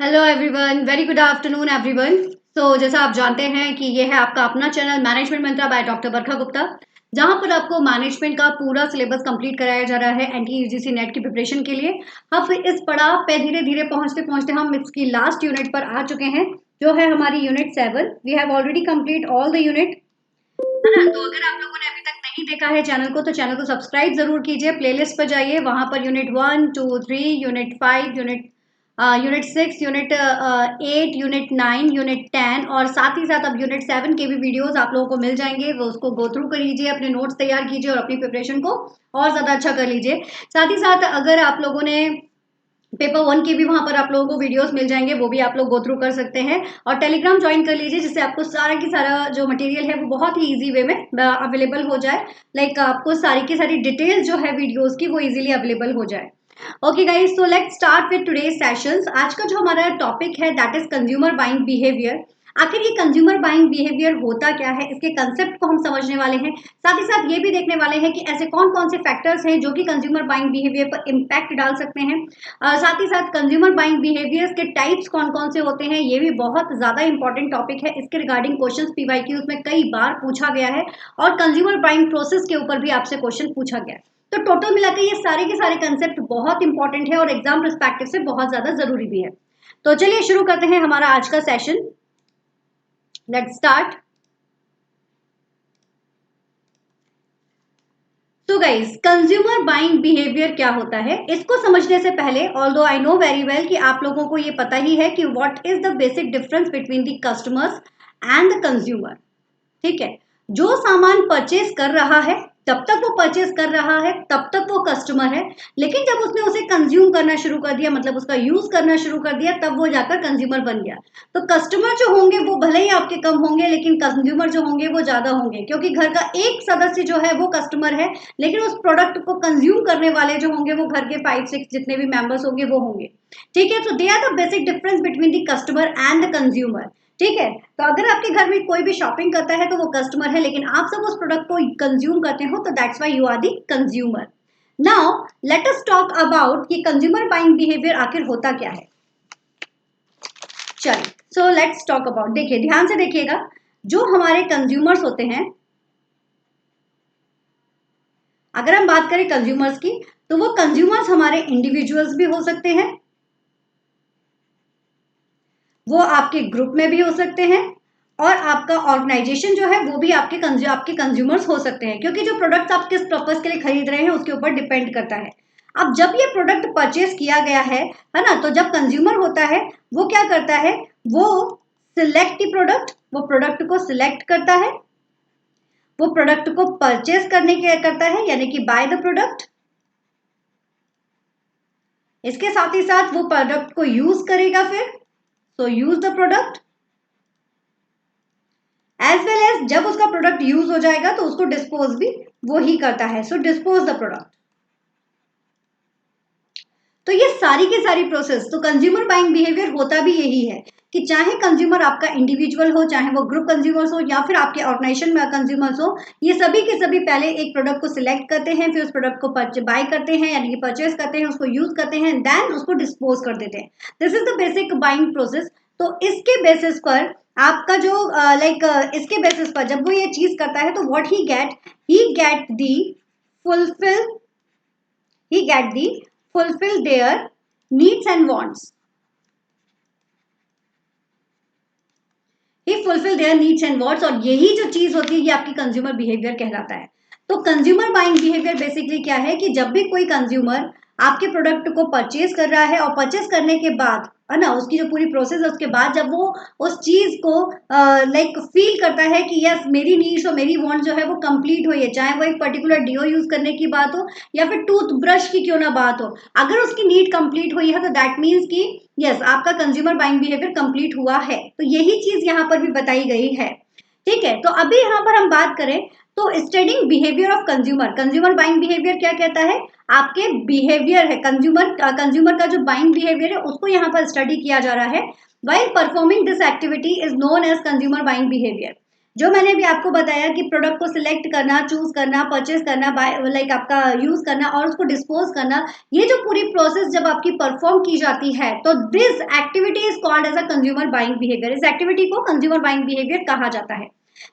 Hello everyone, very good afternoon everyone. जैसा आप जानते हैं कि ये है आपका अपना channel management mantra by doctor Barkha Gupta, जहां पर आपको मैनेजमेंट का पूरा सिलेबस कंप्लीट कराया जा रहा है एनटी यूजीसी नेट की प्रिपरेशन के लिए। अब इस पड़ाव पे धीरे धीरे पहुंचते पहुंचते हम इसकी लास्ट यूनिट पर आ चुके हैं, जो है हमारी unit 7। We have already complete all the unit, है ना। तो अगर आप लोगों ने अभी तक नहीं देखा है चैनल को, तो चैनल को सब्सक्राइब जरूर कीजिए। प्लेलिस्ट पर जाइए, वहां per unit 1, 2, 3, unit 5, unit 6, unit 8, unit 9, unit 10 और साथ ही साथ अब यूनिट 7 के भी वीडियोस आप लोगों को मिल जाएंगे। वो उसको गो थ्रू कर लीजिए, अपने नोट्स तैयार कीजिए और अपनी प्रिपरेशन को और ज्यादा अच्छा कर लीजिए। साथ ही साथ अगर आप लोगों ने पेपर 1 के भी वहां पर आप लोगों को वीडियोस मिल जाएंगे, वो भी आप लोग गो थ्रू कर सकते हैं। और टेलीग्राम ज्वाइन कर लीजिए, जिससे आपको सारा की सारा जो मटेरियल है वो बहुत ही इजी वे में अवेलेबल हो जाए। लाइक आपको सारी की सारी डिटेल्स जो है वीडियोस की वो इजीली अवेलेबल हो जाए। Okay guys, so let's start with today's sessions. आज का जो हमारा टॉपिक है that is consumer buying behaviour. आखिर ये कंज्यूमर बाइंग बिहेवियर होता क्या है, इसके कंसेप्ट को हम समझने वाले हैं। साथ ही साथ ये भी देखने वाले हैं कि ऐसे कौन कौन से फैक्टर्स हैं जो कि कंज्यूमर बाइंग बिहेवियर पर इम्पैक्ट डाल सकते हैं। साथ ही साथ कंज्यूमर बाइंग बिहेवियर्स के टाइप्स कौन कौन से होते हैं, ये भी बहुत ज्यादा इंपॉर्टेंट टॉपिक है। इसके रिगार्डिंग क्वेश्चंस पीवाईक्यूज में कई बार पूछा गया है और कंज्यूमर बाइंग प्रोसेस के ऊपर भी आपसे क्वेश्चन पूछा गया है। तो टोटल मिलाकर ये सारे के सारे कंसेप्ट बहुत इंपॉर्टेंट है और एग्जाम पर्सपेक्टिव से बहुत ज्यादा जरूरी भी है। तो चलिए शुरू करते हैं हमारा आज का सेशन। Let's start. तो गाइस, कंज्यूमर बाइंग बिहेवियर क्या होता है, इसको समझने से पहले although I know very well कि आप लोगों को ये पता ही है कि what is the basic difference between the customers and the consumer. ठीक है, जो सामान परचेज कर रहा है तब तक वो परचेज कर रहा है, तब तक वो कस्टमर है। लेकिन जब उसने उसे कंज्यूम करना शुरू कर दिया, मतलब उसका यूज करना शुरू कर दिया, तब वो जाकर कंज्यूमर बन गया। तो कस्टमर जो होंगे वो भले ही आपके कम होंगे, लेकिन कंज्यूमर जो होंगे वो ज्यादा होंगे, क्योंकि घर का एक सदस्य जो है वो कस्टमर है, लेकिन उस प्रोडक्ट को कंज्यूम करने वाले जो होंगे वो घर के 5-6 जितने भी मेंबर्स होंगे वो होंगे। ठीक है, तो they are the basic difference between the customer and the consumer. ठीक है, तो अगर आपके घर में कोई भी शॉपिंग करता है तो वो कस्टमर है, लेकिन आप सब उस प्रोडक्ट को कंज्यूम करते हो, तो that's why you are the consumer. Now let us talk about कि कंज्यूमर बाइंग बिहेवियर आखिर होता क्या है। चलिए, सो लेट्स टॉक अबाउट। देखिए, ध्यान से देखिएगा, जो हमारे कंज्यूमर्स होते हैं, अगर हम बात करें कंज्यूमर्स की, तो वो कंज्यूमर्स हमारे इंडिविजुअल्स भी हो सकते हैं, वो आपके ग्रुप में भी हो सकते हैं, और आपका ऑर्गेनाइजेशन जो है वो भी आपके कंज्यूमर्स हो सकते हैं, क्योंकि जो प्रोडक्ट्स आप किस पर्पस के लिए खरीद रहे हैं उसके ऊपर डिपेंड करता है। अब जब ये प्रोडक्ट परचेज किया गया है ना, तो जब कंज्यूमर होता है वो क्या करता है, वो सिलेक्ट द प्रोडक्ट, वो प्रोडक्ट को सिलेक्ट करता है, वो प्रोडक्ट को परचेज करने के करता है, यानी कि बाय द प्रोडक्ट। इसके साथ ही साथ वो प्रोडक्ट को यूज करेगा फिर, so use the product, as well as जब उसका प्रोडक्ट यूज हो जाएगा तो उसको डिस्पोज भी वो ही करता है, सो डिस्पोज द प्रोडक्ट। तो ये सारी की सारी प्रोसेस, तो कंज्यूमर बाइंग बिहेवियर होता भी यही है कि चाहे कंज्यूमर आपका इंडिविजुअल हो, चाहे वो ग्रुप कंज्यूमर्स हो, या फिर आपके ऑर्गेनाइजेशन में कंज्यूमर्स हो, ये सभी के सभी पहले एक प्रोडक्ट को सिलेक्ट करते हैं, फिर उस प्रोडक्ट को बाय करते हैं, यानी कि परचेज करते हैं, उसको यूज करते हैं, देन उसको डिस्पोज कर देते हैं। This is the basic buying process. तो इसके बेसिस पर आपका जो इसके बेसिस पर जब वो ये चीज करता है, तो what he get the fulfil he get the fulfill their needs and wants, he fulfill their needs and wants। और यही जो चीज होती है ये आपकी कंज्यूमर बिहेवियर कहलाता है। तो कंज्यूमर बाइंग बिहेवियर बेसिकली क्या है कि जब भी कोई कंज्यूमर आपके प्रोडक्ट को परचेज कर रहा है, और परचेज करने के बाद, है ना, उसकी जो पूरी प्रोसेस है, उसके बाद जब वो उस चीज को फील करता है कि यस मेरी नीड्स और मेरी वांट जो है वो कंप्लीट हुई है, चाहे वो एक पर्टिकुलर डिओ यूज करने की बात हो या फिर टूथ ब्रश की क्यों ना बात हो, अगर उसकी नीड कंप्लीट हुई है तो दैट मीन्स कि यस आपका कंज्यूमर बाइंग बिहेवियर कंप्लीट हुआ है। तो यही चीज यहाँ पर भी बताई गई है। ठीक है, तो अभी यहाँ पर हम बात करें तो studying behaviour of consumer, consumer buying behaviour क्या कहता है, आपके बिहेवियर है कंज्यूमर का जो बाइंग बिहेवियर है उसको यहाँ पर स्टडी किया जा रहा है। While performing this activity is known as consumer buying behaviour. जो मैंने भी आपको बताया कि प्रोडक्ट को सिलेक्ट करना, चूज करना, परचेज करना, लाइक आपका यूज करना और उसको डिस्पोज करना, ये जो पूरी प्रोसेस जब आपकी परफॉर्म की जाती है तो this activity is called as a consumer buying behaviour. इस एक्टिविटी को कंज्यूमर बाइंग बिहेवियर कहा जाता है।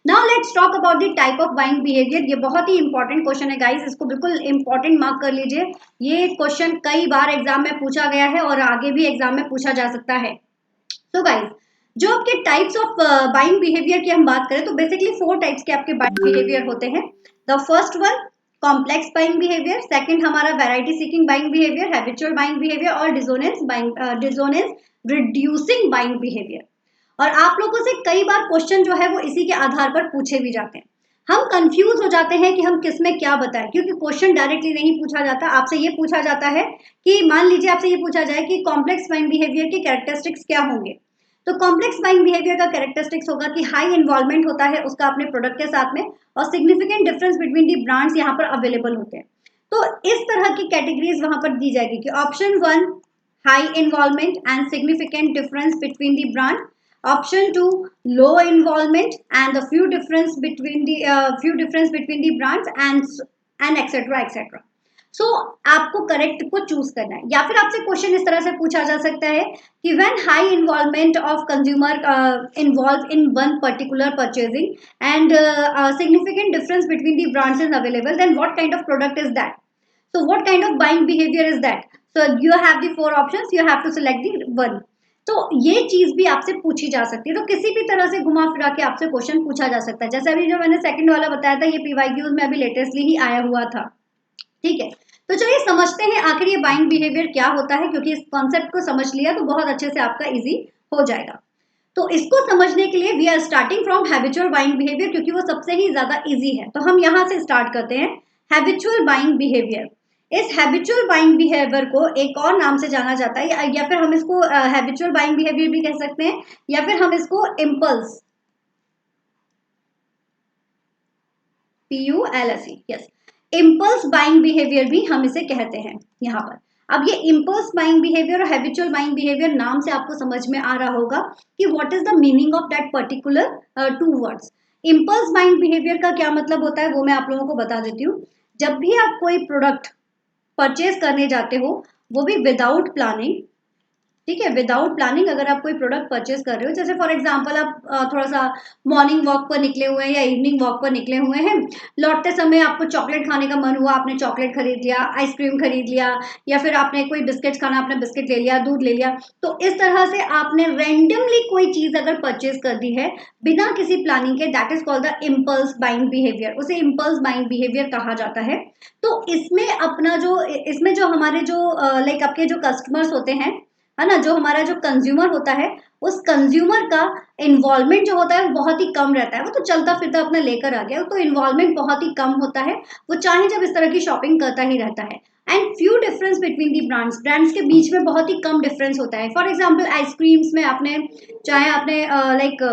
Now let's talk about the type of buying behaviour. ये बहुत ही इंपॉर्टेंट क्वेश्चन है गाइस, इसको बिल्कुल इंपॉर्टेंट मार्क कर लीजिए। ये क्वेश्चन कई बार एग्जाम में पूछा गया है और आगे भी एग्जाम में पूछा जा सकता है। तो गाइस, जो आपके टाइप्स ऑफ बाइंग बिहेवियर की हम बात करें तो बेसिकली 4 टाइप्स के आपके बाइंग बिहेवियर होते हैं। The first one complex buying behaviour, second हमारा variety seeking buying behaviour, habitual buying behaviour और डिसोनेंस रिड्यूसिंग बाइंग बिहेवियर। और आप लोगों से कई बार क्वेश्चन जो है वो इसी के आधार पर पूछे भी जाते हैं। हम कंफ्यूज हो जाते हैं कि हम किस में क्या बताएं, क्योंकि क्वेश्चन डायरेक्टली नहीं पूछा जाता। आपसे ये पूछा जाता है कि मान लीजिए आपसे ये पूछा जाए कि कॉम्प्लेक्स बाइंग बिहेवियर के कैरेक्टरिस्टिक्स क्या होंगे। तो कॉम्प्लेक्स बाइंग बिहेवियर का कैरेक्टरिस्टिक्स होगा कि हाई इन्वॉल्वमेंट होता है उसका अपने प्रोडक्ट के साथ में और सिग्निफिकेंट डिफरेंस बिटवीन दी ब्रांड्स यहाँ पर अवेलेबल होते हैं। तो इस तरह की कैटेगरीज वहां पर दी जाएगी कि option one high involvement and significant difference between the brand, option 2 low involvement and the few difference between the brands and etc. सो आपको करेक्ट को चूज करना है। या फिर आपसे क्वेश्चन इस तरह से पूछा जा सकता है कि when high involvement of consumer involve in one particular purchasing and significant difference between the brands is available, then what kind of product is that? So what kind of buying behavior is that? So you have the 4 options, you have to select the one. तो ये चीज भी आपसे पूछी जा सकती है। तो किसी भी तरह से घुमा फिरा के आपसे क्वेश्चन पूछा जा सकता है। जैसे अभी जो मैंने सेकंड वाला बताया था, ये पीवाईक्यूज में अभी लेटेस्टली ही आया हुआ था। ठीक है, तो चलिए समझते हैं आखिर ये बाइंग बिहेवियर क्या होता है, क्योंकि इस कॉन्सेप्ट को समझ लिया तो बहुत अच्छे से आपका इजी हो जाएगा। तो इसको समझने के लिए we are starting from habitual buying behaviour, क्योंकि वो सबसे ही ज्यादा इजी है। तो हम यहाँ से स्टार्ट करते हैं हैबिचुअल बाइंग बिहेवियर। इस हैबिचुअल बाइंग बिहेवियर को एक और नाम से जाना जाता है, या फिर हम इसको हैबिचुअल बाइंग बिहेवियर भी कह सकते हैं, या फिर हम इसको impulse, PULSE, yes, impulse buying behaviour भी हम इसे कहते हैं यहाँ पर। अब ये इम्पल्स बाइंग बिहेवियर और हैबिचुअल बाइंग बिहेवियर नाम से आपको समझ में आ रहा होगा कि what is the meaning of that particular two words. Impulse buying behaviour का क्या मतलब होता है वो मैं आप लोगों को बता देती हूँ। जब भी आप कोई प्रोडक्ट परचेज करने जाते हो, वो भी विदाउट प्लानिंग, ठीक है, विदाउट प्लानिंग अगर आप कोई प्रोडक्ट परचेज कर रहे हो, जैसे फॉर एग्जांपल आप थोड़ा सा मॉर्निंग वॉक पर निकले हुए हैं या इवनिंग वॉक पर निकले हुए हैं, लौटते समय आपको चॉकलेट खाने का मन हुआ, आपने चॉकलेट खरीद लिया, आइसक्रीम खरीद लिया, या फिर आपने कोई बिस्किट खाना, आपने बिस्किट ले लिया, दूध ले लिया। तो इस तरह से आपने रैंडमली कोई चीज अगर परचेज कर दी है बिना किसी प्लानिंग के, that is called the impulse buying behaviour. उसे इम्पल्स बाइंग बिहेवियर कहा जाता है। तो इसमें जो हमारे जो लाइक आपके जो कस्टमर्स होते हैं, है ना, जो हमारा जो कंज्यूमर होता है, उस कंज्यूमर का इन्वॉल्वमेंट जो होता है वो बहुत ही कम रहता है। वो तो चलता फिरता अपना लेकर आ गया, तो इन्वॉल्वमेंट बहुत ही कम होता है। वो चाहे जब इस तरह की शॉपिंग करता ही रहता है। And few difference between the brands के बीच में बहुत ही कम डिफरेंस होता है। फॉर एग्जाम्पल आइसक्रीम्स में आपने चाहे आपने लाइक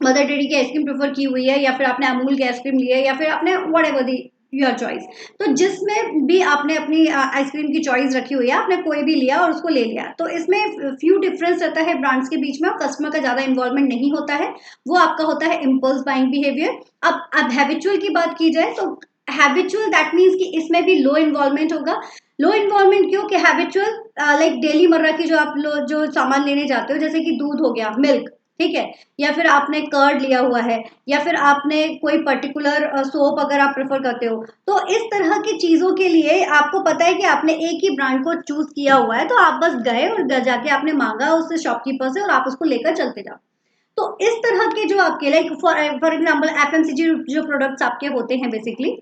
मदर डेयरी की आइसक्रीम प्रेफर की हुई है, या फिर आपने अमूल की आइसक्रीम ली है, या फिर आपने what ever the your choice, तो जिसमें भी आपने अपनी आइसक्रीम की चॉइस रखी हुई है, आपने कोई भी लिया और उसको ले लिया, तो इसमें फ्यू डिफरेंस रहता है ब्रांड्स के बीच में और कस्टमर का ज्यादा इन्वॉल्वमेंट नहीं होता है। वो आपका होता है इम्पल्स बाइंग बिहेवियर। अब हैबिचुअल की बात की जाए तो हैबिचुअल दैट मीन्स कि इसमें भी लो इन्वॉल्वमेंट होगा। लो इन्वॉल्वमेंट क्यों? कि हैबिचुअल लाइक डेली मर्रा की जो आप लोग जो सामान लेने जाते हो, जैसे कि दूध हो गया, मिल्क, ठीक है, या फिर आपने कर्ड लिया हुआ है, या फिर आपने कोई पर्टिकुलर सोप अगर आप प्रेफर करते हो, तो इस तरह की चीजों के लिए आपको पता है कि आपने एक ही ब्रांड को चूज किया हुआ है, तो आप बस गए और जाके आपने मांगा उस शॉपकीपर से और आप उसको लेकर चलते जाओ। तो इस तरह के जो आपके लाइक फॉर एग्जाम्पल FMCG जो प्रोडक्ट्स आपके होते हैं, बेसिकली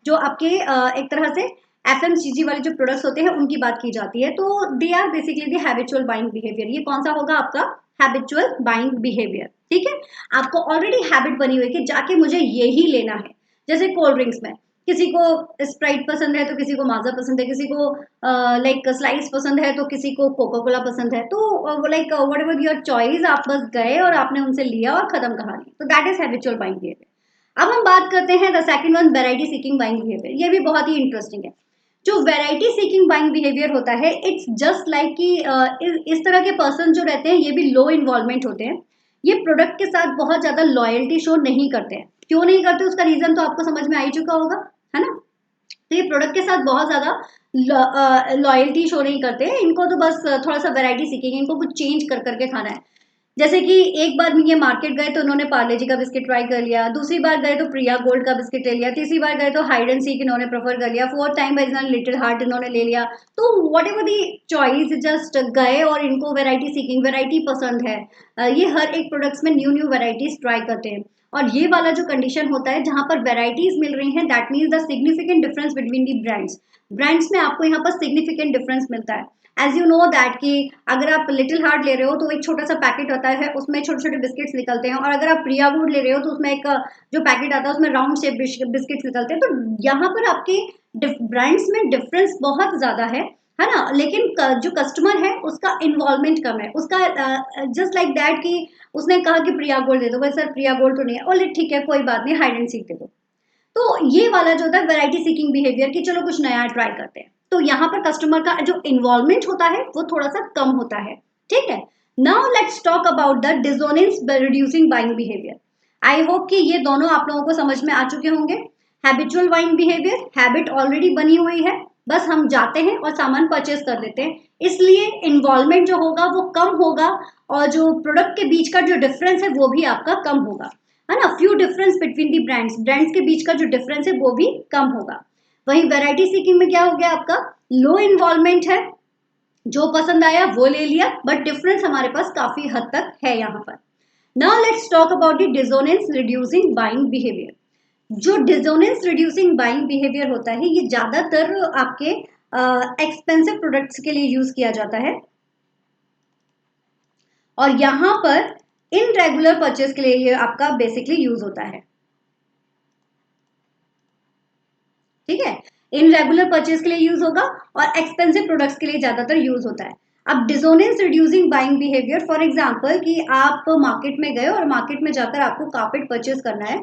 जो आपके एक तरह से FMCG वाले जो प्रोडक्ट्स होते हैं उनकी बात की जाती है, तो they are basically the habitual buying behaviour. ये कौन सा होगा आपका हैबिचुअल बाइंग बिहेवियर। ठीक है, आपको ऑलरेडी हैबिट बनी हुई है कि जाके मुझे ये ही लेना है। जैसे कोल्ड ड्रिंक्स में किसी को स्प्राइट पसंद है, तो किसी को माजा पसंद है, किसी को लाइक स्लाइस पसंद है, तो किसी को कोका कोला पसंद है, तो like what ever your choice, आप बस गए और आपने उनसे लिया और खत्म कहानी। तो that is habitual buying behaviour. अब हम बात करते हैं the second one, variety seeking buying behaviour. ये भी बहुत ही इंटरेस्टिंग है। जो वैरायटी सीकिंग बाइंग बिहेवियर होता है, इट्स जस्ट लाइक कि इस तरह के पर्सन जो रहते हैं ये भी लो इन्वॉल्वमेंट होते हैं। ये प्रोडक्ट के साथ बहुत ज्यादा लॉयल्टी शो नहीं करते हैं। क्यों नहीं करते उसका रीजन तो आपको समझ में आ ही चुका होगा, है ना। तो ये प्रोडक्ट के साथ बहुत ज्यादा लॉयल्टी शो नहीं करते हैं, इनको तो बस थोड़ा सा वैरायटी सीखेंगे, इनको कुछ चेंज कर करके खाना है। जैसे कि एक बार ये मार्केट गए तो उन्होंने पार्ले जी का बिस्किट ट्राई कर लिया, दूसरी बार गए तो प्रिया गोल्ड का बिस्किट ले लिया, तीसरी बार गए तो हाइड एंड सीक इन्होंने प्रेफर कर लिया, fourth time bye little heart इन्होंने ले लिया। तो what ever the choice, just गए और इनको वैरायटी सीकिंग, वैरायटी पसंद है। ये हर एक प्रोडक्ट्स में न्यू न्यू वैरायटीज ट्राई करते हैं। और ये वाला जो कंडीशन होता है जहां पर वैरायटीज मिल रही हैं, that means the significant difference between the brands. Brands में आपको यहाँ पर सिग्निफिकेंट डिफरेंस मिलता है। एज यू नो दैट कि अगर आप लिटिल हार्ट ले रहे हो तो एक छोटा सा पैकेट होता है, उसमें छोटे छोटे बिस्किट्स निकलते हैं, और अगर आप प्रिया गुड ले रहे हो तो उसमें एक जो पैकेट आता है उसमें राउंड शेप बिस्किट्स निकलते हैं। तो यहाँ पर आपके ब्रांड्स में डिफरेंस बहुत ज्यादा है ना। लेकिन जो कस्टमर है उसका इन्वॉल्वमेंट कम है, उसका जस्ट लाइक दैट कि उसने कहा कि प्रिया गोल्ड दे दो, भाई सर प्रिया गोल्ड तो नहीं है, बोले ठीक है कोई बात नहीं हाइड एंड सीक दे दो। तो ये वाला जो होता है वैरायटी सीकिंग बिहेवियर कि चलो कुछ नया ट्राई करते हैं, तो यहाँ पर कस्टमर का जो इन्वॉल्वमेंट होता है वो थोड़ा सा कम होता है, ठीक है। Now let's talk about the dissonance reducing buying behaviour. I hope कि ये दोनों आप लोगों को समझ में आ चुके होंगे। Habitual buying behaviour, habit already बनी हुई है, बस हम जाते हैं और सामान परचेस कर लेते हैं, इसलिए इन्वॉल्वमेंट जो होगा वो कम होगा, और जो प्रोडक्ट के बीच का जो डिफरेंस है वो भी आपका कम होगा, है ना। फ्यू डिफरेंस बिटवीन दी ब्रांड्स, ब्रांड्स के बीच का जो डिफरेंस है वो भी कम होगा। वहीं वैरायटी सीकिंग में क्या हो गया, आपका लो इन्वॉल्वमेंट है, जो पसंद आया वो ले लिया, बट डिफरेंस हमारे पास काफी हद तक है यहाँ पर। Now let's talk about the dissonance reducing buying behaviour. जो डिसोनेंस रिड्यूसिंग बाइंग बिहेवियर होता है ये ज्यादातर आपके एक्सपेंसिव प्रोडक्ट्स के लिए यूज किया जाता है, और यहाँ पर इन रेगुलर परचेज के लिए ये आपका बेसिकली यूज होता है, ठीक है। इन रेगुलर परचेज के लिए यूज होगा और एक्सपेंसिव प्रोडक्ट्स के लिए ज्यादातर यूज होता है। अब dissonance reducing buying behaviour, for example कि आप मार्केट में गए और मार्केट में जाकर आपको कारपेट परचेज करना है,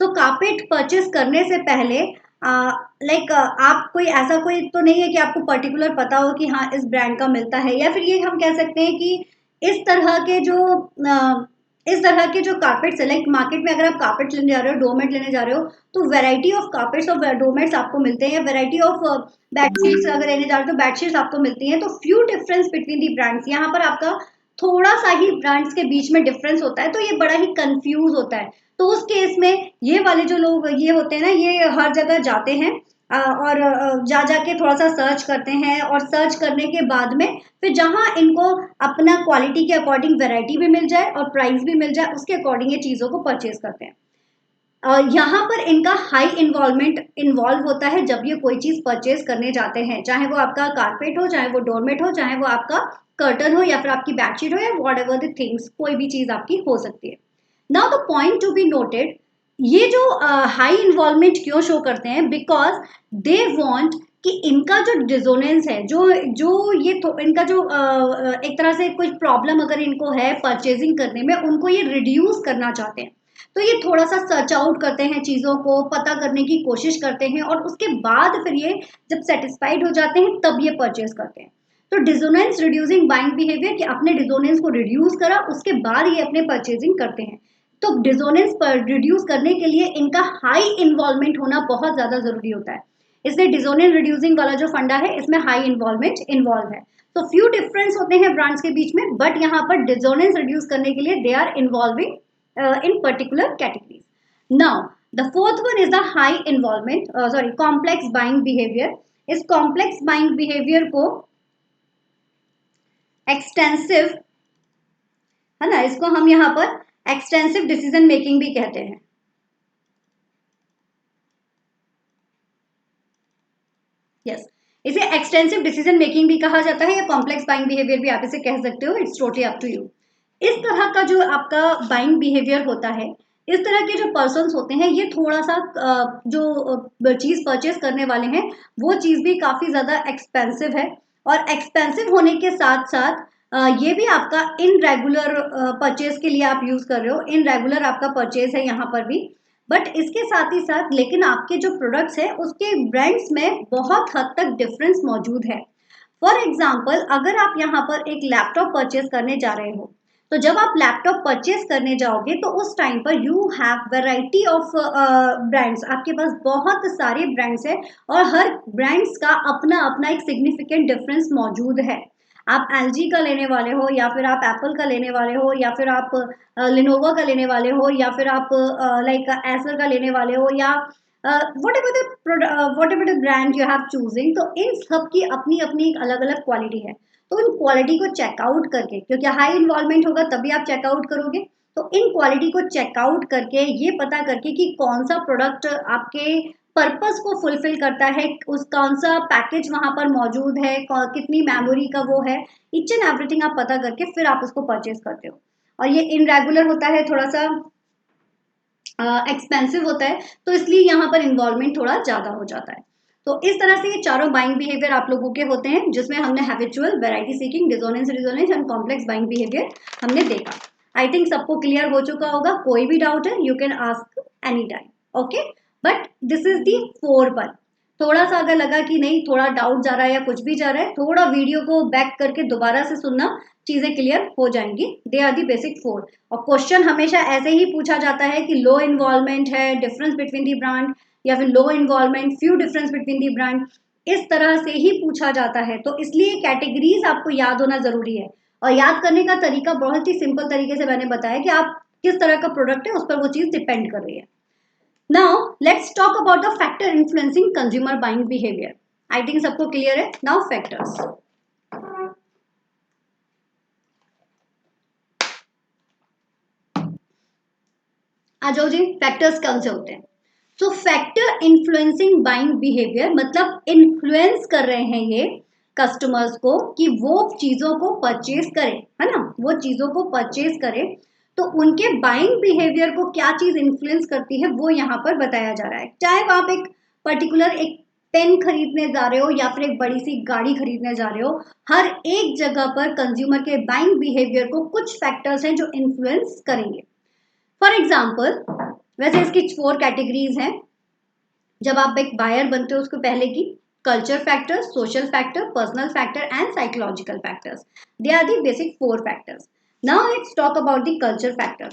तो कारपेट परचेज करने से पहले आप कोई ऐसा कोई तो नहीं है कि आपको पर्टिकुलर पता हो कि हाँ इस ब्रांड का मिलता है, या फिर ये हम कह सकते हैं कि इस तरह के जो इस तरह के जो कारपेट्स है, लाइक मार्केट में अगर आप कारपेट लेने जा रहे हो, डोरमेट लेने जा रहे हो, तो वैरायटी ऑफ कारपेट्स और डोरमेट्स आपको मिलते हैं, वैरायटी ऑफ बेडशीट्स अगर लेने जा रहे हो तो बेडशीट्स आपको मिलती हैं। तो फ्यू डिफरेंस बिटवीन दी ब्रांड्स, यहाँ पर आपका थोड़ा सा ही ब्रांड्स के बीच में डिफरेंस होता है, तो ये बड़ा ही कंफ्यूज होता है। तो उस केस में ये वाले जो लोग ये होते हैं ना, ये हर जगह जाते हैं और जा जाके थोड़ा सा सर्च करते हैं, और सर्च करने के बाद में फिर जहां इनको अपना क्वालिटी के अकॉर्डिंग वैरायटी भी मिल जाए और प्राइस भी मिल जाए, उसके अकॉर्डिंग ये चीजों को परचेज करते हैं। यहाँ पर इनका हाई इन्वॉल्वमेंट इन्वॉल्व होता है जब ये कोई चीज परचेज करने जाते हैं, चाहे वो आपका कारपेट हो, चाहे वो डोरमेट हो, चाहे वो आपका कर्टन हो, या फिर आपकी बेडशीट हो, या वॉट एवर द थिंग्स, कोई भी चीज आपकी हो सकती है। Now the point to be noted, ये जो हाई इन्वॉल्वमेंट क्यों शो करते हैं, बिकॉज दे वांट कि इनका जो डिसोनेंस है, जो जो ये इनका जो एक तरह से कोई प्रॉब्लम अगर इनको है परचेजिंग करने में, उनको ये रिड्यूस करना चाहते हैं। तो ये थोड़ा सा सर्च आउट करते हैं, चीजों को पता करने की कोशिश करते हैं, और उसके बाद फिर ये जब सेटिस्फाइड हो जाते हैं तब ये परचेज करते हैं। तो डिसोनेंस रिड्यूसिंग बाइंग बिहेवियर कि अपने डिसोनेंस को रिड्यूस करा, उसके बाद ये अपने परचेजिंग करते हैं। तो डिसोनेंस पर रिड्यूस करने के लिए इनका हाई इन्वॉल्वमेंट होना बहुत ज्यादा जरूरी होता है, इसलिए डिसोनेंस रिड्यूसिंग वाला जो फंडा है इसमें हाई इन्वॉल्वमेंट इन्वॉल्व है। तो फ्यू डिफरेंस होते हैं ब्रांड्स के बीच में, बट यहाँ पर डिसोनेंस रिड्यूस करने के लिए they are involving in particular categories. Now, the fourth one is the high involvement, complex buying behavior. इस complex buying behavior को extensive, है ना, इसको हम यहाँ पर extensive decision making भी कहते हैं। Yes, इसे एक्सटेंसिव डिसीजन मेकिंग भी कहा जाता है, या कॉम्प्लेक्स बाइंग बिहेवियर भी आप इसे कह सकते हो, it's totally up to you. इस तरह का जो आपका बाइंग बिहेवियर होता है, इस तरह के जो पर्सन्स होते हैं, ये थोड़ा सा जो चीज परचेस करने वाले हैं वो चीज भी काफी ज्यादा एक्सपेंसिव है, और एक्सपेंसिव होने के साथ साथ ये भी आपका इन रेगुलर परचेज के लिए आप यूज कर रहे हो, इन रेगुलर आपका परचेज है यहाँ पर भी। बट इसके साथ ही साथ लेकिन आपके जो प्रोडक्ट्स है उसके ब्रांड्स में बहुत हद तक डिफरेंस मौजूद है। फॉर एग्जाम्पल, अगर आप यहाँ पर एक लैपटॉप परचेज करने जा रहे हो, तो जब आप लैपटॉप परचेज करने जाओगे तो उस टाइम पर you have variety of brands, आपके पास बहुत सारे ब्रांड्स हैं और हर ब्रांड्स का अपना अपना एक सिग्निफिकेंट डिफरेंस मौजूद है। आप एलजी का लेने वाले हो या फिर आप एप्पल का लेने वाले हो या फिर आप लिनोवा का लेने वाले हो या फिर आप लाइक एसर का लेने वाले हो या what ever the brand you have choosing, तो इन सब की अपनी अपनी एक अलग अलग क्वालिटी है। तो इन क्वालिटी को चेकआउट करके, क्योंकि हाई इन्वॉल्वमेंट होगा तभी आप चेकआउट करोगे, तो इन क्वालिटी को चेकआउट करके ये पता करके कि कौन सा प्रोडक्ट आपके पर्पस को फुलफिल करता है, उस कौन सा पैकेज वहां पर मौजूद है, कितनी मेमोरी का वो है, ईच एंड एवरीथिंग आप पता करके फिर आप उसको परचेज करते हो। और ये इनरेगुलर होता है, थोड़ा सा एक्सपेंसिव होता है, तो इसलिए यहाँ पर इन्वॉल्वमेंट थोड़ा ज्यादा हो जाता है। तो इस तरह से ये चारों बाइंग बिहेवियर आप लोगों के होते हैं, जिसमें हमने habitual, variety seeking, dissonance resonance and complex buying behaviour हमने देखा। आई थिंक सबको क्लियर हो चुका होगा। कोई भी डाउट है you can ask any time, okay. But this is the 4 one. थोड़ा सा अगर लगा कि नहीं थोड़ा डाउट जा रहा है या कुछ भी जा रहा है, थोड़ा वीडियो को बैक करके दोबारा से सुनना, चीजें क्लियर हो जाएंगी। They are the basic 4। और क्वेश्चन हमेशा ऐसे ही पूछा जाता है कि लो इन्वॉल्वमेंट है, डिफरेंस बिटवीन दी ब्रांड, या फिर low involvement, few difference between the brand, इस तरह से ही पूछा जाता है। तो इसलिए कैटेगरीज आपको याद होना जरूरी है। और याद करने का तरीका बहुत ही सिंपल तरीके से मैंने बताया कि आप किस तरह का प्रोडक्ट है उस पर वो चीज डिपेंड कर रही है। Now let's talk about the factor influencing consumer buying behaviour. I think सबको क्लियर है। नाउ फैक्टर्स, आ जाओ जी, फैक्टर्स कौन से होते हैं। तो फैक्टर इन्फ्लुएंसिंग बाइंग बिहेवियर मतलब इन्फ्लुएंस कर रहे हैं ये कस्टमर्स को कि वो चीजों को परचेज करें, है ना, वो चीजों को परचेज करें। तो उनके बाइंग बिहेवियर को क्या चीज इन्फ्लुएंस करती है वो यहाँ पर बताया जा रहा है। चाहे आप एक पर्टिकुलर एक पेन खरीदने जा रहे हो या फिर एक बड़ी सी गाड़ी खरीदने जा रहे हो, हर एक जगह पर कंज्यूमर के बाइंग बिहेवियर को कुछ फैक्टर्स हैं जो इन्फ्लुएंस करेंगे। फॉर एग्जाम्पल, वैसे इसकी 4 कैटेगरीज हैं। जब आप एक बायर बनते हो उसको पहले की culture factor, social factor, personal factor and psychological factors, they are the basic 4 factors. Now let's talk about the culture factor.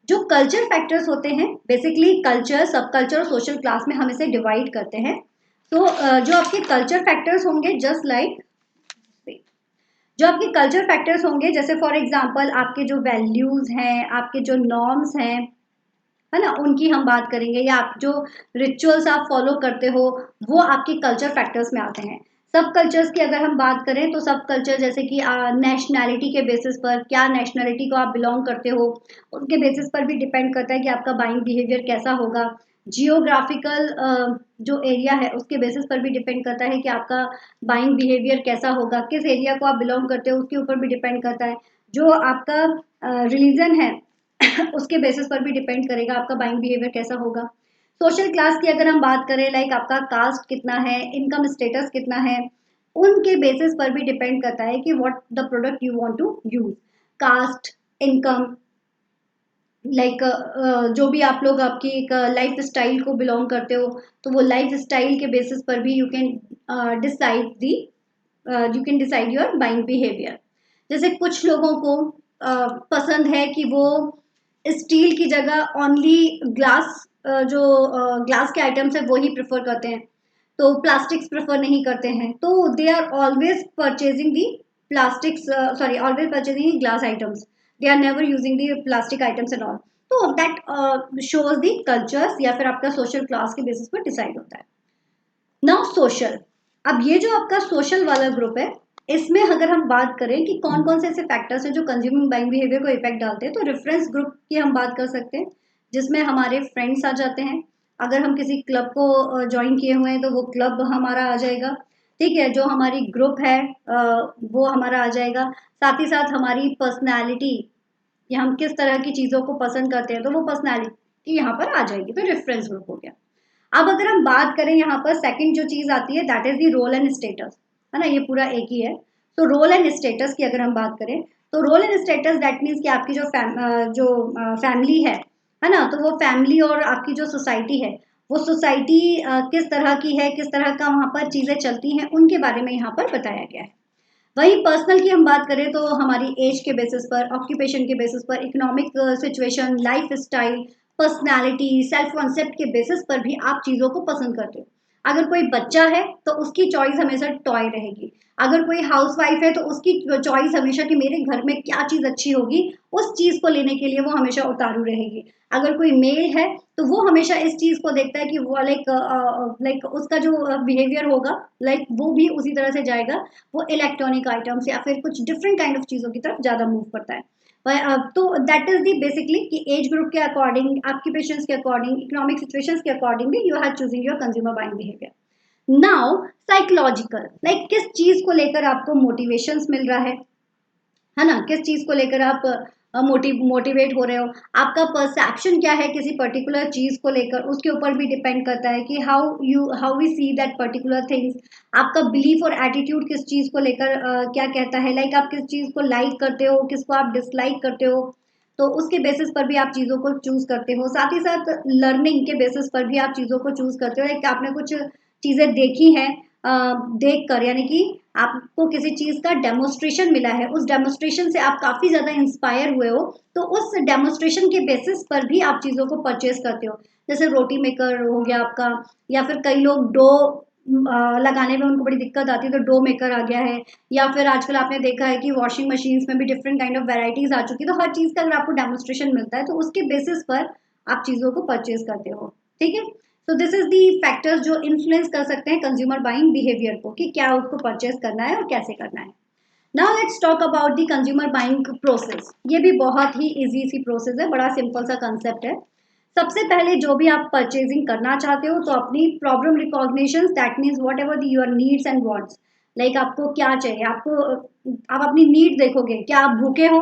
जो कल्चर फैक्टर्स होते हैं, बेसिकली कल्चर, सब कल्चर और सोशल क्लास में हम इसे डिवाइड करते हैं। तो जो आपके कल्चर फैक्टर्स होंगे, जस्ट लाइक जो आपके कल्चर फैक्टर्स होंगे, जैसे फॉर एग्जांपल आपके जो वैल्यूज हैं, आपके जो नॉर्म्स हैं, है ना, उनकी हम बात करेंगे, या आप जो रिचुअल्स आप फॉलो करते हो वो आपके कल्चर फैक्टर्स में आते हैं। सब कल्चर्स की अगर हम बात करें तो सब कल्चर जैसे कि नेशनैलिटी के बेसिस पर, क्या नेशनैलिटी को आप बिलोंग करते हो, उनके बेसिस पर भी डिपेंड करता है कि आपका बाइंग बिहेवियर कैसा होगा। जियोग्राफिकल जो एरिया है उसके बेसिस पर भी डिपेंड करता है कि आपका बाइंग बिहेवियर कैसा होगा। किस एरिया को आप बिलोंग करते हो उसके ऊपर भी डिपेंड करता है। जो आपका रिलीजन है उसके बेसिस पर भी डिपेंड करेगा आपका बाइंग बिहेवियर कैसा होगा। सोशल क्लास की अगर हम बात करें, लाइक आपका कास्ट कितना है, इनकम स्टेटस कितना है, उनके बेसिस पर भी डिपेंड करता है कि what the product you want to use. Caste, income, like जो भी आप लोग आपकी एक लाइफ स्टाइल को बिलोंग करते हो, तो वो लाइफ स्टाइल के बेसिस पर भी you can decide your buying behaviour. जैसे कुछ लोगों को पसंद है कि वो स्टील की जगह ओनली ग्लास, जो ग्लास के आइटम्स है वो ही प्रेफर करते हैं, तो प्लास्टिक्स प्रेफर नहीं करते हैं, तो they are always purchasing the plastics, sorry, always purchasing glass items, they are never using the plastic items and all. तो दैट शोज दी कल्चर्स या फिर आपका सोशल क्लास के बेसिस पर डिसाइड होता है। नाउ सोशल, अब ये जो आपका सोशल वाला ग्रुप है, इसमें अगर हम बात करें कि कौन कौन से ऐसे फैक्टर्स हैं जो कंज्यूमर बाइंग बिहेवियर को इफेक्ट डालते हैं, तो रेफरेंस ग्रुप की हम बात कर सकते हैं, जिसमें हमारे फ्रेंड्स आ जाते हैं। अगर हम किसी क्लब को ज्वाइन किए हुए हैं तो वो क्लब हमारा आ जाएगा, ठीक है, जो हमारी ग्रुप है वो हमारा आ जाएगा। साथ ही साथ हमारी पर्सनैलिटी, या हम किस तरह की चीज़ों को पसंद करते हैं, तो वो पर्सनैलिटी यहाँ पर आ जाएगी, तो रेफरेंस ग्रुप हो गया। अब अगर हम बात करें यहाँ पर सेकंड जो चीज आती है, that is the role and status, है ना, ये पूरा एक ही है। तो रोल एंड स्टेटस की अगर हम बात करें, तो role and status that means कि आपकी जो फैमिली है ना, तो वो फैमिली और आपकी जो सोसाइटी है, वो सोसाइटी किस तरह की है, किस तरह का वहाँ पर चीजें चलती हैं, उनके बारे में यहाँ पर बताया गया है। वहीं पर्सनल की हम बात करें तो हमारी एज के बेसिस पर, ऑक्यूपेशन के बेसिस पर, economic situation, life style, personality, self concept के बेसिस पर भी आप चीज़ों को पसंद करते हो। अगर कोई बच्चा है तो उसकी चॉइस हमेशा टॉय रहेगी। अगर कोई हाउसवाइफ है तो उसकी चॉइस हमेशा कि मेरे घर में क्या चीज़ अच्छी होगी, उस चीज़ को लेने के लिए वो हमेशा उतारू रहेगी। अगर कोई मेल है तो वो हमेशा इस चीज़ को देखता है कि वो लाइक उसका जो बिहेवियर होगा, लाइक वो भी उसी तरह से जाएगा। वो इलेक्ट्रॉनिक आइटम्स या फिर कुछ डिफरेंट काइंड ऑफ चीज़ों की तरफ ज़्यादा मूव करता है। तो दैट इज दी बेसिकली कि एज ग्रुप के अकॉर्डिंग, आपकी पेशेंस के अकॉर्डिंग, इकोनॉमिक सिचुएशंस के अकॉर्डिंग भी you have choosing your consumer buying behaviour. Now psychological, like किस चीज को लेकर आपको मोटिवेशंस मिल रहा है ना, किस चीज को लेकर आप मोटिवेट हो रहे हो, आपका परसेप्शन क्या है किसी पर्टिकुलर चीज को लेकर, उसके ऊपर भी डिपेंड करता है कि how we see that particular things. आपका बिलीफ और एटीट्यूड किस चीज को लेकर क्या कहता है, लाइक आप किस चीज को लाइक करते हो, किसको आप डिसलाइक करते हो, तो उसके बेसिस पर भी आप चीज़ों को चूज करते हो। साथ ही साथ लर्निंग के बेसिस पर भी आप चीज़ों को चूज करते हो। लाइक आपने कुछ चीज़ें देखी हैं, देख कर, यानी कि आपको किसी चीज़ का डेमोस्ट्रेशन मिला है, उस डेमोस्ट्रेशन से आप काफ़ी ज़्यादा इंस्पायर हुए हो, तो उस डेमोस्ट्रेशन के बेसिस पर भी आप चीज़ों को परचेज करते हो। जैसे रोटी मेकर हो गया आपका, या फिर कई लोग डो लगाने में उनको बड़ी दिक्कत आती है तो डो मेकर आ गया है, या फिर आजकल आपने देखा है कि वॉशिंग मशीन्स में भी डिफरेंट काइंड ऑफ वैराइटीज आ चुकी है। तो हर चीज़ का अगर आपको डेमोस्ट्रेशन मिलता है तो उसके बेसिस पर आप चीज़ों को परचेज करते हो। ठीक है, तो दिस इज दी फैक्टर्स जो इन्फ्लुएंस कर सकते हैं कंज्यूमर बाइंग बिहेवियर को, कि क्या उसको परचेज करना है और कैसे करना है। Now let's talk about the consumer buying process. ये भी बहुत ही इजी सी प्रोसेस है, बड़ा सिंपल सा कंसेप्ट है। सबसे पहले जो भी आप परचेजिंग करना चाहते हो तो अपनी problem recognition, that means what ever your needs and wants, like आपको क्या चाहिए, आपको आप अपनी नीड देखोगे, क्या आप भूखे हो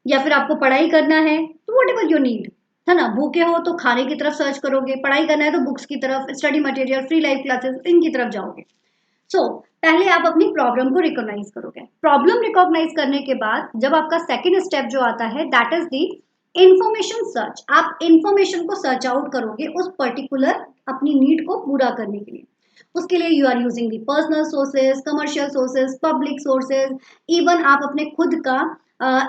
या फिर आपको पढ़ाई करना है, तो वॉट एवर योर नीड, है ना। भूखे हो तो खाने की तरफ सर्च करोगे, पढ़ाई करना है तो बुक्स की तरफ, study material, free live classes, इनकी तरफ जाओगे। पहले आप अपनी प्रॉब्लम को रिकॉग्नाइज करोगे। प्रॉब्लम रिकॉग्नाइज करने के बाद जब आपका सेकेंड स्टेप जो आता है, that is the information search. आप इंफॉर्मेशन को सर्च आउट करोगे उस पर्टिकुलर अपनी नीड को पूरा करने के लिए। उसके लिए you are using the personal sources, commercial sources, public sources, even आप अपने खुद का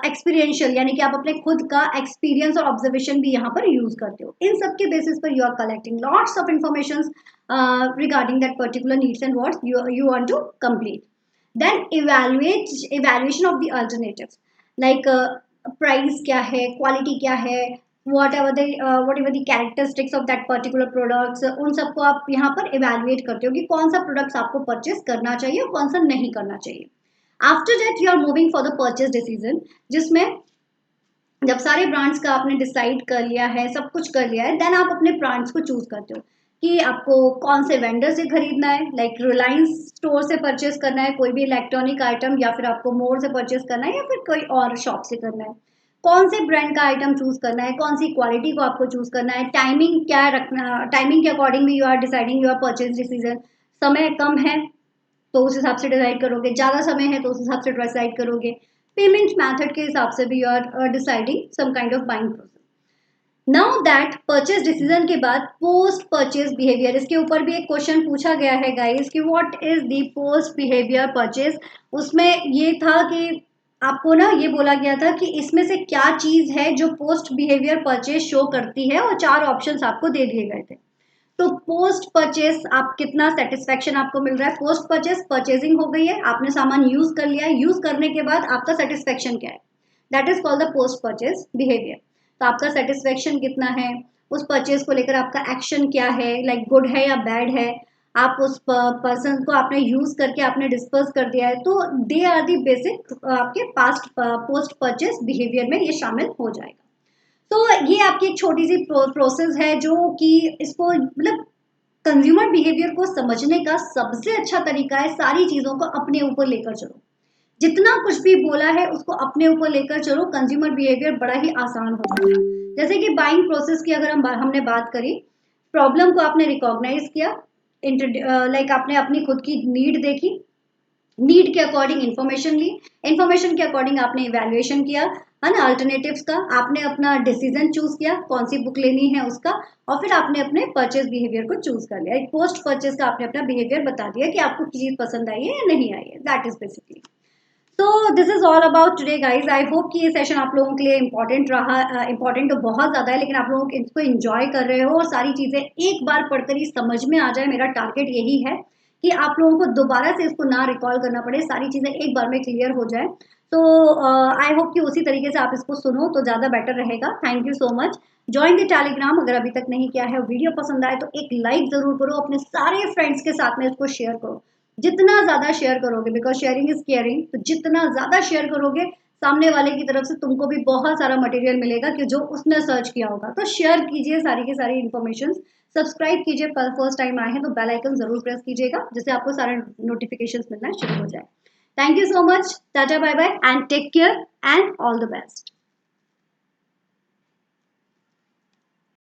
एक्सपीरियंशियल, यानी कि आप अपने खुद का एक्सपीरियंस और ऑब्जर्वेशन भी यहाँ पर यूज करते हो। इन सब के बेसिस पर you are collecting lots of information regarding that particular needs and wants you want to complete. Then evaluation of the alternatives, like price क्या है, quality क्या है, whatever the characteristics of that particular products, उन सबको आप यहाँ पर evaluate करते हो कि कौन सा products आपको purchase करना चाहिए और कौन सा नहीं करना चाहिए। After that you are moving for the purchase decision, जिसमें जब सारे ब्रांड्स का आपने डिसाइड कर लिया है, सब कुछ कर लिया है, देन आप अपने ब्रांड्स को चूज करते हो कि आपको कौन से वेंडर से खरीदना है, लाइक रिलायंस स्टोर से परचेस करना है कोई भी इलेक्ट्रॉनिक आइटम, या फिर आपको मोर से परचेस करना है, या फिर कोई और शॉप से करना है। कौन से ब्रांड का आइटम चूज करना है, कौन सी क्वालिटी को आपको चूज करना है, टाइमिंग क्या रखना, टाइमिंग के अकॉर्डिंग भी you are deciding your purchase decision. समय कम है तो उस हिसाब से डिसाइड करोगे, ज़्यादा समय है तो उस हिसाब से डिसाइड करोगे। पेमेंट मेथड के हिसाब से भी you are deciding some kind of buying process. Now that purchase decision के बाद पोस्ट परचेज बिहेवियर, इसके ऊपर भी एक क्वेश्चन पूछा गया है गाइस कि what is the post behaviour purchase. उसमें ये था कि आपको ना ये बोला गया था कि इसमें से क्या चीज है जो पोस्ट बिहेवियर परचेज शो करती है, और 4 ऑप्शंस आपको दे दिए गए थे। तो पोस्ट परचेस आप कितना सेटिस्फेक्शन आपको मिल रहा है, पोस्ट परचेस परचेजिंग हो गई है, आपने सामान यूज कर लिया है, यूज करने के बाद आपका सेटिस्फेक्शन क्या है, that is called the post purchase behaviour. तो आपका सेटिस्फेक्शन कितना है, उस परचेज को लेकर आपका एक्शन क्या है, लाइक गुड है या बैड है, आप उस पर्सन को आपने यूज करके आपने डिस्पर्स कर दिया है, तो दे आर दी बेसिक आपके पास्ट पोस्ट परचेस बिहेवियर में ये शामिल हो जाएगा। तो ये आपकी एक छोटी सी प्रोसेस है जो कि इसको मतलब कंज्यूमर बिहेवियर को समझने का सबसे अच्छा तरीका है सारी चीजों को अपने ऊपर लेकर चलो। जितना कुछ भी बोला है उसको अपने ऊपर लेकर चलो, कंज्यूमर बिहेवियर बड़ा ही आसान हो जाएगा। जैसे कि बाइंग प्रोसेस की अगर हमने बात करी, प्रॉब्लम को आपने रिकॉग्नाइज किया, लाइक आपने अपनी खुद की नीड देखी, नीड के अकॉर्डिंग इंफॉर्मेशन ली, इंफॉर्मेशन के अकॉर्डिंग आपने इवेल्युएशन किया, है ना, अल्टरनेटिव्स का, आपने अपना डिसीजन चूज किया कौन सी बुक लेनी है उसका, और फिर आपने अपने परचेज बिहेवियर को चूज कर लिया। एक पोस्ट परचेज का आपने अपना बिहेवियर बता दिया कि आपको चीज पसंद आई है या नहीं आई है, दैट इज बेसिकली। तो this is all about today guys. I hope कि ये सेशन आप लोगों के लिए इंपॉर्टेंट रहा। इंपॉर्टेंट तो बहुत ज़्यादा है, लेकिन आप लोग इसको इंजॉय कर रहे हो और सारी चीज़ें एक बार पढ़कर ही समझ में आ जाए। मेरा टारगेट यही है कि आप लोगों को दोबारा से इसको ना रिकॉल करना पड़े, सारी चीज़ें एक बार में क्लियर हो जाए। तो आई होप कि उसी तरीके से आप इसको सुनो तो ज़्यादा बेटर रहेगा। Thank you so much. Join the Telegram अगर अभी तक नहीं किया है। वीडियो पसंद आए तो एक लाइक ज़रूर करो, अपने सारे फ्रेंड्स के साथ में इसको शेयर करो। जितना ज्यादा शेयर करोगे, बिकॉज शेयरिंग इज केयरिंग, तो जितना ज्यादा शेयर करोगे सामने वाले की तरफ से तुमको भी बहुत सारा मटेरियल मिलेगा कि जो उसने सर्च किया होगा। तो शेयर कीजिए सारी की सारी इन्फॉर्मेशन। सब्सक्राइब कीजिए, फर्स्ट टाइम आए हैं तो बेल आइकन जरूर प्रेस कीजिएगा, जिससे आपको सारे नोटिफिकेशन मिलना शुरू हो जाए। Thank you so much. Tata bye bye and take care and all the best.